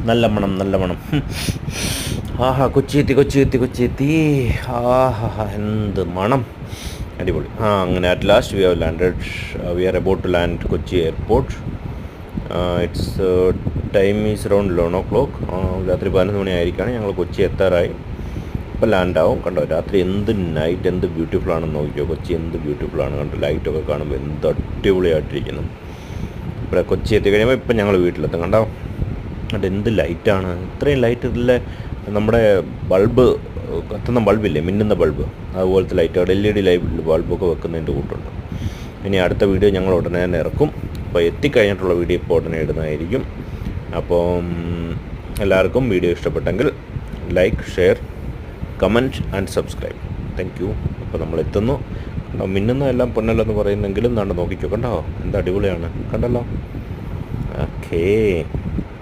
നല്ല മണം, നല്ല മണം. ആഹാ, കൊച്ചി എത്തി. ആഹാ, എന്ത് മണം, അടിപൊളി. അങ്ങനെ at last we have landed. We are about to land Kochi airport. It's time is around 11 o'clock. രാത്രി 11 മണിയായിരിക്കുകയാണ്. ഞങ്ങൾ കൊച്ചി എത്താറായി. ഇപ്പോൾ ലാൻഡാവും. കണ്ടോ, രാത്രി എന്ത് നൈറ്റ്, എന്ത് ബ്യൂട്ടിഫുൾ ആണെന്ന് നോക്കിയോ. കൊച്ചി എന്ത് ബ്യൂട്ടിഫുള്ളാണ്. കണ്ടോ, ലൈറ്റൊക്കെ കാണുമ്പോൾ എന്ത് അടിപൊളിയായിട്ടിരിക്കുന്നു. ഇവിടെ കൊച്ചി എത്തിക്കഴിയുമ്പോൾ ഇപ്പം ഞങ്ങൾ വീട്ടിലെത്തും. കണ്ടോ, അത് എന്ത് ലൈറ്റാണ്. ഇത്രയും ലൈറ്റ് ഇതിലെ നമ്മുടെ ബൾബ്, കത്തുന്ന ബൾബില്ലേ, മിന്നുന്ന ബൾബ്, അതുപോലത്തെ ലൈറ്റുകൾ, LED ലൈറ്റ് ബൾബൊക്കെ വെക്കുന്നതിൻ്റെ കൂട്ടുണ്ട്. ഇനി അടുത്ത വീഡിയോ ഞങ്ങൾ ഉടനെ തന്നെ ഇറക്കും. അപ്പോൾ എത്തിക്കഴിഞ്ഞിട്ടുള്ള വീഡിയോ ഇപ്പോൾ ഉടനെ ഇടുന്നതായിരിക്കും. അപ്പം എല്ലാവർക്കും വീഡിയോ ഇഷ്ടപ്പെട്ടെങ്കിൽ like, share, comment and subscribe. Thank you. അപ്പോൾ നമ്മൾ എത്തുന്നു. മിന്നുന്ന എല്ലാം പൊന്നല്ലെന്ന് പറയുന്നെങ്കിലും നാണ്ട് നോക്കിക്കോ. കണ്ടോ, എന്താ അടിപൊളിയാണ്. കണ്ടല്ലോ. ഓക്കേ.